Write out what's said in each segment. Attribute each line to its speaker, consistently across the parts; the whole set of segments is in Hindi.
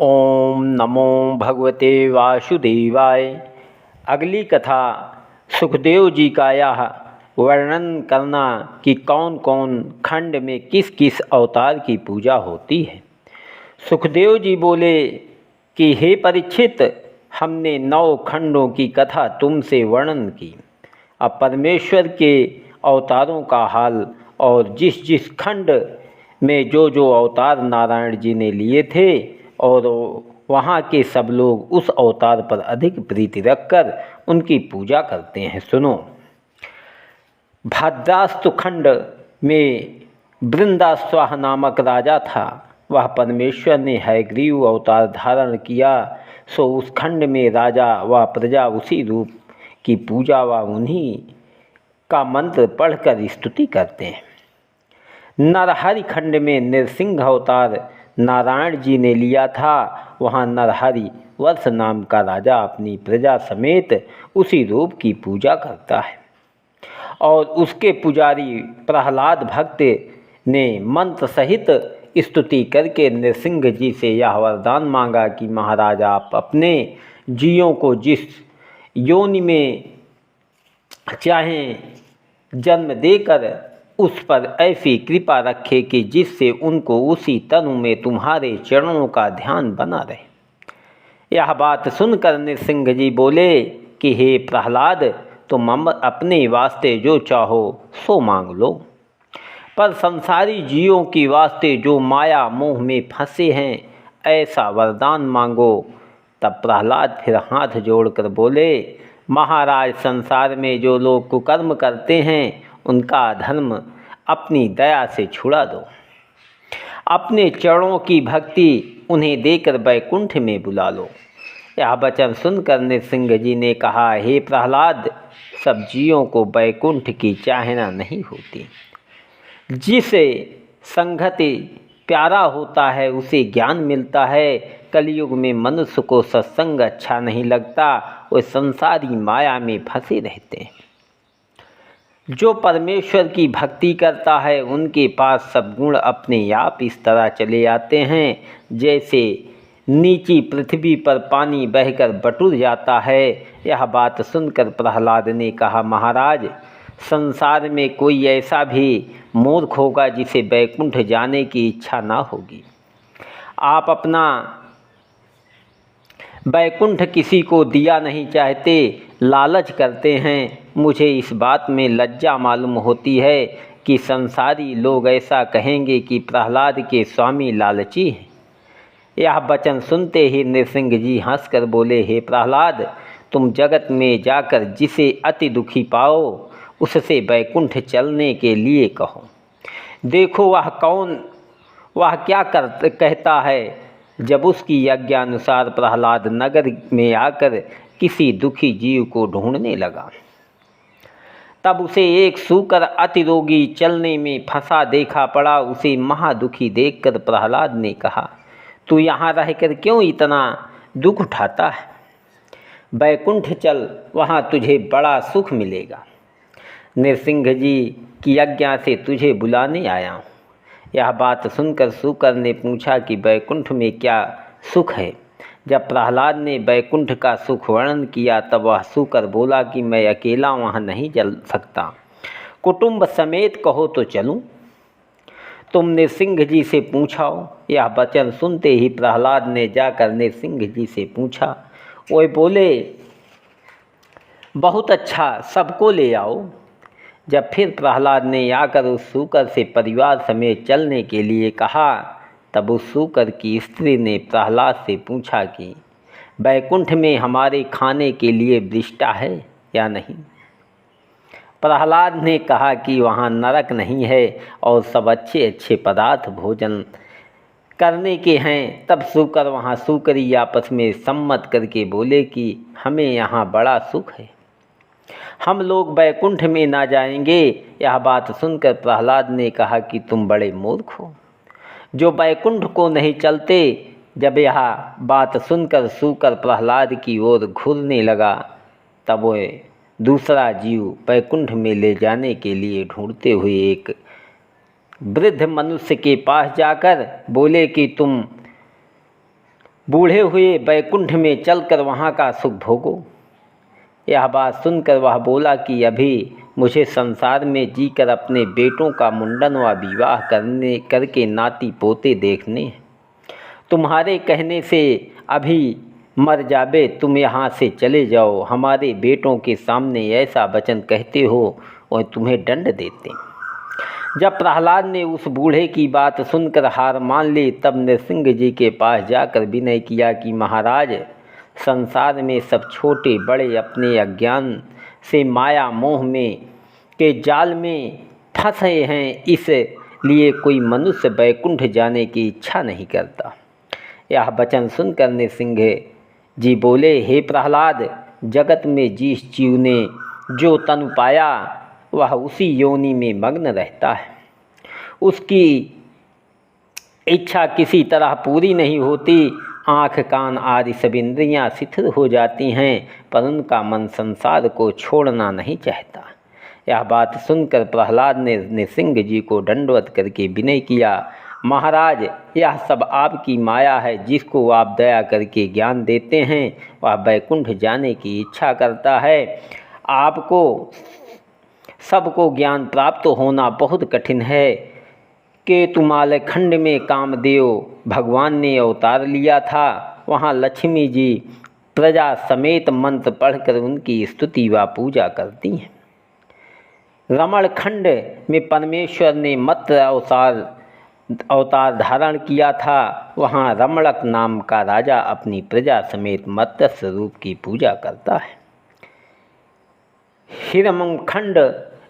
Speaker 1: ओम नमो भगवते वासुदेवाय। अगली कथा सुखदेव जी का यह वर्णन करना कि कौन कौन खंड में किस किस अवतार की पूजा होती है। सुखदेव जी बोले कि हे परीक्षित, हमने 9 खंडों की कथा तुमसे वर्णन की। अब परमेश्वर के अवतारों का हाल और जिस जिस खंड में जो जो अवतार नारायण जी ने लिए थे और वहाँ के सब लोग उस अवतार पर अधिक प्रीति रखकर उनकी पूजा करते हैं। सुनो। भद्रास्तु खंड में वृंदास्वाह नामक राजा था। वह परमेश्वर ने हयग्रीव अवतार धारण किया, सो उस खंड में राजा व प्रजा उसी रूप की पूजा व उन्हीं का मंत्र पढ़कर स्तुति करते हैं। नरहरि खंड में नृसिंह अवतार नारायण जी ने लिया था। वहाँ नरहरि वर्ष नाम का राजा अपनी प्रजा समेत उसी रूप की पूजा करता है और उसके पुजारी प्रहलाद भक्त ने मंत्र सहित स्तुति करके नृसिंह जी से यह वरदान मांगा कि महाराज, आप अपने जीवों को जिस योनि में चाहें जन्म देकर उस पर ऐसी कृपा रखे कि जिससे उनको उसी तनु में तुम्हारे चरणों का ध्यान बना रहे। यह बात सुनकर नृसिंह जी बोले कि हे प्रहलाद, तुम अपने वास्ते जो चाहो सो मांग लो, पर संसारी जीवों की वास्ते जो माया मोह में फंसे हैं ऐसा वरदान मांगो। तब प्रहलाद फिर हाथ जोड़कर बोले, महाराज, संसार में जो लोग कुकर्म करते हैं उनका धर्म अपनी दया से छुड़ा दो। अपने चरणों की भक्ति उन्हें देकर वैकुंठ में बुला लो। यह वचन सुनकर नृसिंह जी ने कहा, हे प्रहलाद, सब जीवों को वैकुंठ की चाहना नहीं होती। जिसे संगति प्यारा होता है उसे ज्ञान मिलता है। कलयुग में मनुष्य को सत्संग अच्छा नहीं लगता, वे संसारी माया में फंसे रहते हैं। जो परमेश्वर की भक्ति करता है उनके पास सब गुण अपने आप इस तरह चले आते हैं जैसे नीची पृथ्वी पर पानी बहकर बटुर जाता है। यह बात सुनकर प्रहलाद ने कहा, महाराज, संसार में कोई ऐसा भी मूर्ख होगा जिसे वैकुंठ जाने की इच्छा ना होगी। आप अपना वैकुंठ किसी को दिया नहीं चाहते, लालच करते हैं। मुझे इस बात में लज्जा मालूम होती है कि संसारी लोग ऐसा कहेंगे कि प्रहलाद के स्वामी लालची हैं। यह वचन सुनते ही नृसिंह जी हंसकर बोले, हे प्रहलाद, तुम जगत में जाकर जिसे अति दुखी पाओ उससे वैकुंठ चलने के लिए कहो। देखो वह क्या कहता है। जब उसकी यज्ञानुसार प्रहलाद नगर में आकर किसी दुखी जीव को ढूंढने लगा, तब उसे एक सूकर अति रोगी चलने में फंसा देखा पड़ा। उसे महादुखी देखकर प्रहलाद ने कहा, तू यहाँ रहकर क्यों इतना दुख उठाता है? वैकुंठ चल, वहाँ तुझे बड़ा सुख मिलेगा। नृसिंह जी की आज्ञा से तुझे बुलाने आया हूँ। यह बात सुनकर सूकर ने पूछा कि वैकुंठ में क्या सुख है? जब प्रहलाद ने वैकुंठ का सुख वर्णन किया तब वह सूकर बोला कि मैं अकेला वहाँ नहीं चल सकता, कुटुंब समेत कहो तो चलूँ। तुम नृसिंह जी से पूछाओ। यह वचन सुनते ही प्रहलाद ने जाकर नृसिंह जी से पूछा। वे बोले, बहुत अच्छा, सबको ले आओ। जब फिर प्रहलाद ने आकर उस सूकर से परिवार समेत चलने के लिए कहा, तब उस सूकर की स्त्री ने प्रहलाद से पूछा कि वैकुंठ में हमारे खाने के लिए विष्ठा है या नहीं? प्रहलाद ने कहा कि वहाँ नरक नहीं है और सब अच्छे अच्छे पदार्थ भोजन करने के हैं। तब सूकर वहाँ सूकरी आपस में सम्मत करके बोले कि हमें यहाँ बड़ा सुख है, हम लोग वैकुंठ में ना जाएंगे। यह बात सुनकर प्रहलाद ने कहा कि तुम बड़े मूर्ख हो जो वैकुंठ को नहीं चलते। जब यह बात सुनकर सूकर प्रहलाद की ओर घूरने लगा, तब वह दूसरा जीव वैकुंठ में ले जाने के लिए ढूंढते हुए एक वृद्ध मनुष्य के पास जाकर बोले कि तुम बूढ़े हुए बैकुंठ में चलकर वहाँ का सुख भोगो। यह बात सुनकर वह बोला कि अभी मुझे संसार में जीकर अपने बेटों का मुंडन व विवाह करके नाती पोते देखने हैं। तुम्हारे कहने से अभी मर जाबे, तुम यहाँ से चले जाओ। हमारे बेटों के सामने ऐसा वचन कहते हो और तुम्हें दंड देते। जब प्रहलाद ने उस बूढ़े की बात सुनकर हार मान ली, तब नृसिंह जी के पास जाकर विनय किया कि महाराज, संसार में सब छोटे बड़े अपने अज्ञान से माया मोह में के जाल में फंसे हैं, इसलिए कोई मनुष्य बैकुंठ जाने की इच्छा नहीं करता। यह वचन सुनकर नृसिंह जी बोले, हे प्रहलाद, जगत में जिस जीव ने जो तनु पाया वह उसी योनि में मग्न रहता है। उसकी इच्छा किसी तरह पूरी नहीं होती। आँख कान आदि सब इंद्रियाँ शिथिल हो जाती हैं, पर उनका मन संसार को छोड़ना नहीं चाहता। यह बात सुनकर प्रहलाद ने नृसिंह जी को दंडवत करके विनय किया, महाराज, यह सब आपकी माया है। जिसको आप दया करके ज्ञान देते हैं वह बैकुंठ जाने की इच्छा करता है। आपको सबको ज्ञान प्राप्त होना बहुत कठिन है। केतुमाल खंड में कामदेव भगवान ने अवतार लिया था। वहाँ लक्ष्मी जी प्रजा समेत मंत्र पढ़कर उनकी स्तुति व पूजा करती हैं। रमण खंड में परमेश्वर ने मत्स्य अवतार धारण किया था। वहाँ रमणक नाम का राजा अपनी प्रजा समेत मत्स्य रूप की पूजा करता है। हिरण्यखंड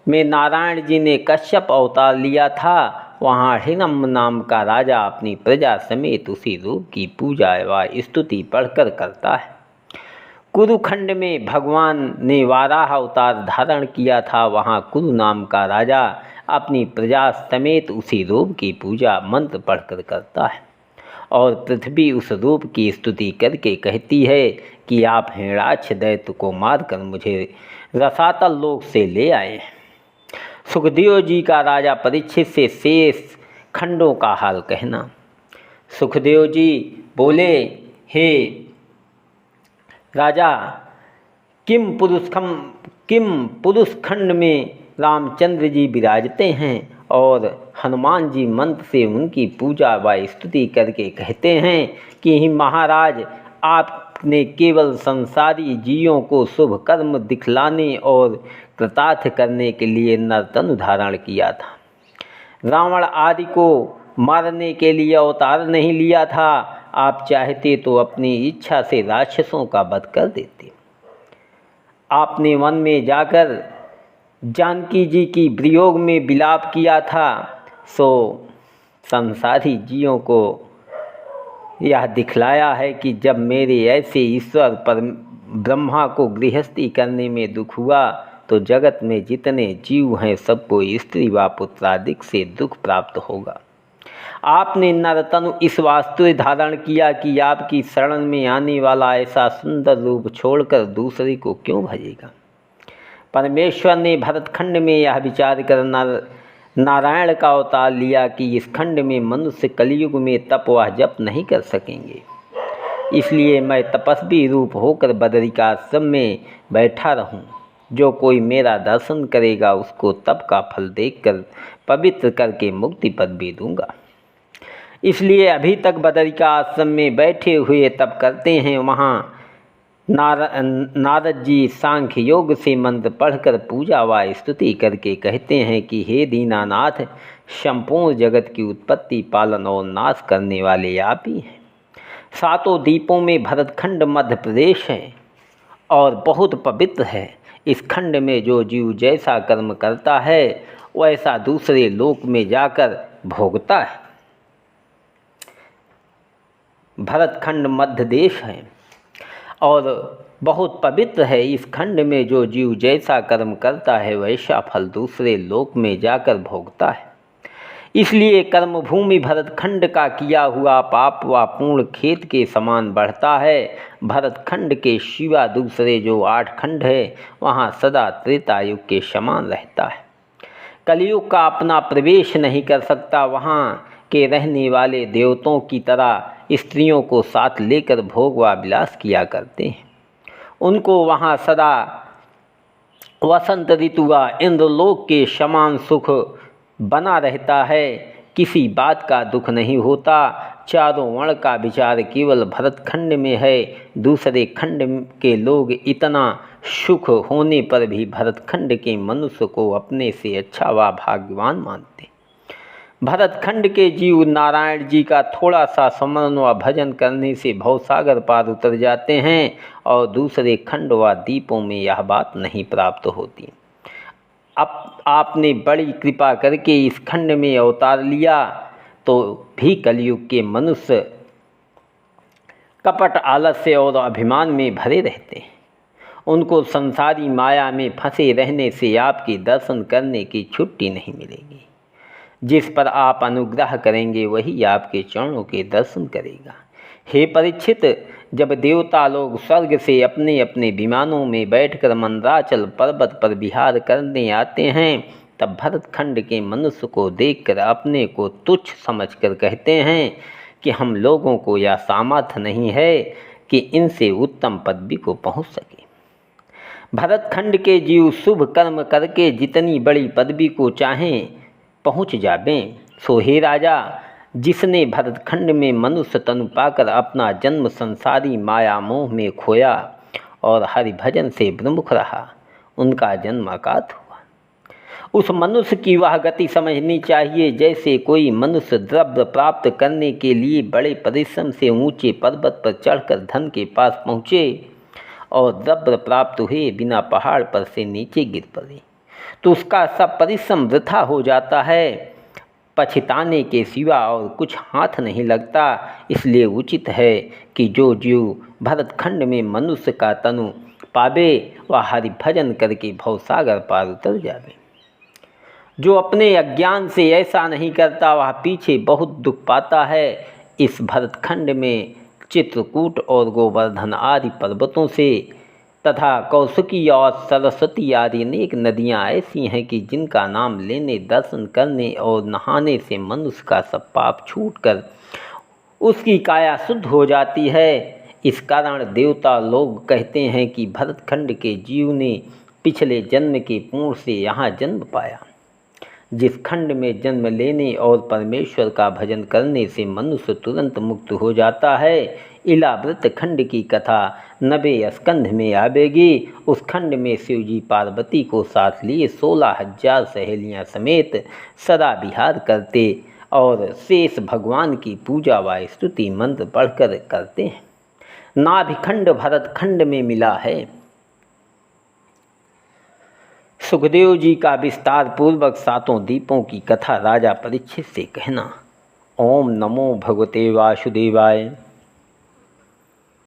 Speaker 1: में नारायण जी ने कश्यप अवतार लिया था। वहाँ हिरण्य नाम का राजा अपनी प्रजा समेत उसी रूप की पूजा व स्तुति पढ़कर करता है। कुरुखंड में भगवान ने वाराह अवतार धारण किया था। वहाँ कुरु नाम का राजा अपनी प्रजा समेत उसी रूप की पूजा मंत्र पढ़कर करता है। और पृथ्वी उस रूप की स्तुति करके कहती है कि आप हिरण्याक्ष दैत्य को मारकर मुझे रसातल लोक से ले आए। सुखदेव जी का राजा परीक्षित से शेष खंडों का हाल कहना। सुखदेव जी बोले, हे राजा, किम पुरुष खंड में रामचंद्र जी विराजते हैं और हनुमान जी मंत्र से उनकी पूजा व स्तुति करके कहते हैं कि महाराज, आपने केवल संसारी जीवों को शुभ कर्म दिखलाने और कृतार्थ करने के लिए नरतनु धारण किया था। रावण आदि को मारने के लिए अवतार नहीं लिया था। आप चाहते तो अपनी इच्छा से राक्षसों का वध कर देते। आपने वन में जाकर जानकी जी की वियोग में विलाप किया था, सो संसारी जीवों को यह दिखलाया है कि जब मेरे ऐसे ईश्वर पर ब्रह्मा को गृहस्थी करने में दुख हुआ तो जगत में जितने जीव हैं सबको स्त्री व पुत्रादिक से दुख प्राप्त होगा। आपने नरतनु इस वास्तु धारण किया कि आपकी शरण में आने वाला ऐसा सुंदर रूप छोड़कर दूसरे को क्यों भजेगा। परमेश्वर ने भरतखंड में यह विचार कर नारायण का अवतार लिया कि इस खंड में मनुष्य कलयुग में तप व जप नहीं कर सकेंगे, इसलिए मैं तपस्वी रूप होकर बदरिकाश्रम में बैठा रहूं। जो कोई मेरा दर्शन करेगा उसको तप का फल देकर पवित्र करके मुक्ति पद भी दूंगा। इसलिए अभी तक बदरिका आश्रम में बैठे हुए तप करते हैं। वहाँ नारद जी सांख्य योग से मंत्र पढ़कर पूजा व स्तुति करके कहते हैं कि हे दीनानाथ, संपूर्ण जगत की उत्पत्ति, पालन और नाश करने वाले आप ही हैं। सातों द्वीपों में भरतखंड मध्य प्रदेश है और बहुत पवित्र है। इस खंड में जो जीव जैसा कर्म करता है वैसा दूसरे लोक में जाकर भोगता है। भरतखंड मध्य देश है और बहुत पवित्र है। इस खंड में जो जीव जैसा कर्म करता है वैसा फल दूसरे लोक में जाकर भोगता है। इसलिए कर्मभूमि भरतखंड का किया हुआ पाप व पूर्ण खेत के समान बढ़ता है। भरतखंड के सिवा दूसरे जो 8 खंड है वहाँ सदा त्रेता युग के समान रहता है। कलयुग का अपना प्रवेश नहीं कर सकता। वहाँ के रहने वाले देवताओं की तरह स्त्रियों को साथ लेकर भोग व विलास किया करते हैं। उनको वहाँ सदा वसंत ऋतु व इंद्रलोक के समान सुख बना रहता है, किसी बात का दुख नहीं होता। चारों वर्ण का विचार केवल भरत खंड में है। दूसरे खंड के लोग इतना सुख होने पर भी भरत खंड के मनुष्य को अपने से अच्छा व भाग्यवान मानते। भरत खंड के जीव नारायण जी का थोड़ा सा स्मरण व भजन करने से भवसागर पार उतर जाते हैं और दूसरे खंड व द्वीपों में यह बात नहीं प्राप्त होती। अब आपने बड़ी कृपा करके इस खंड में अवतार लिया तो भी कलयुग के मनुष्य कपट, आलस्य और अभिमान में भरे रहते हैं। उनको संसारी माया में फंसे रहने से आपके दर्शन करने की छुट्टी नहीं मिलेगी। जिस पर आप अनुग्रह करेंगे वही आपके चरणों के दर्शन करेगा। हे परीक्षित, जब देवता लोग स्वर्ग से अपने अपने विमानों में बैठकर मंदराचल पर्वत पर विहार करने आते हैं, तब भरत खंड के मनुष्य को देखकर अपने को तुच्छ समझकर कहते हैं कि हम लोगों को यह सामर्थ्य नहीं है कि इनसे उत्तम पदवी को पहुँच सके। भरत खंड के जीव शुभ कर्म करके जितनी बड़ी पदवी को चाहें पहुँच जावें। सो हे राजा, जिसने भरत खंड में मनुष्य तनु पाकर अपना जन्म संसारी माया मोह में खोया और हरि भजन से विमुख रहा, उनका जन्म अकात हुआ। उस मनुष्य की वह गति समझनी चाहिए जैसे कोई मनुष्य द्रव्य प्राप्त करने के लिए बड़े परिश्रम से ऊंचे पर्वत पर चढ़कर धन के पास पहुँचे और द्रव्य प्राप्त हुए बिना पहाड़ पर से नीचे गिर पड़े, तो उसका सब परिश्रम वृथा हो जाता है। पछताने के सिवा और कुछ हाथ नहीं लगता। इसलिए उचित है कि जो जीव भरत खंड में मनुष्य का तनु पावे वह हरि भजन करके भवसागर पार उतर जावे। जो अपने अज्ञान से ऐसा नहीं करता वह पीछे बहुत दुख पाता है। इस भरत खंड में चित्रकूट और गोवर्धन आदि पर्वतों से तथा कौशिकी और सरस्वती आदि अनेक नदियाँ ऐसी हैं कि जिनका नाम लेने, दर्शन करने और नहाने से मनुष्य का सब पाप छूटकर उसकी काया शुद्ध हो जाती है। इस कारण देवता लोग कहते हैं कि भरत खंड के जीव ने पिछले जन्म के पुण्य से यहाँ जन्म पाया। जिस खंड में जन्म लेने और परमेश्वर का भजन करने से मनुष्य तुरंत मुक्त हो जाता है, इलाव्रत खंड की कथा 90 स्कंध में आवेगी। उस खंड में शिवजी पार्वती को साथ लिए 16,000 सहेलियां समेत सदा विहार करते और शेष भगवान की पूजा व स्तुति मंत्र पढ़कर करते हैं। नाभिखंड भरत खंड में मिला है। सुखदेव जी का विस्तार पूर्वक 7 द्वीपों की कथा राजा परीक्षित से कहना। ओम नमो भगवते वासुदेवाय।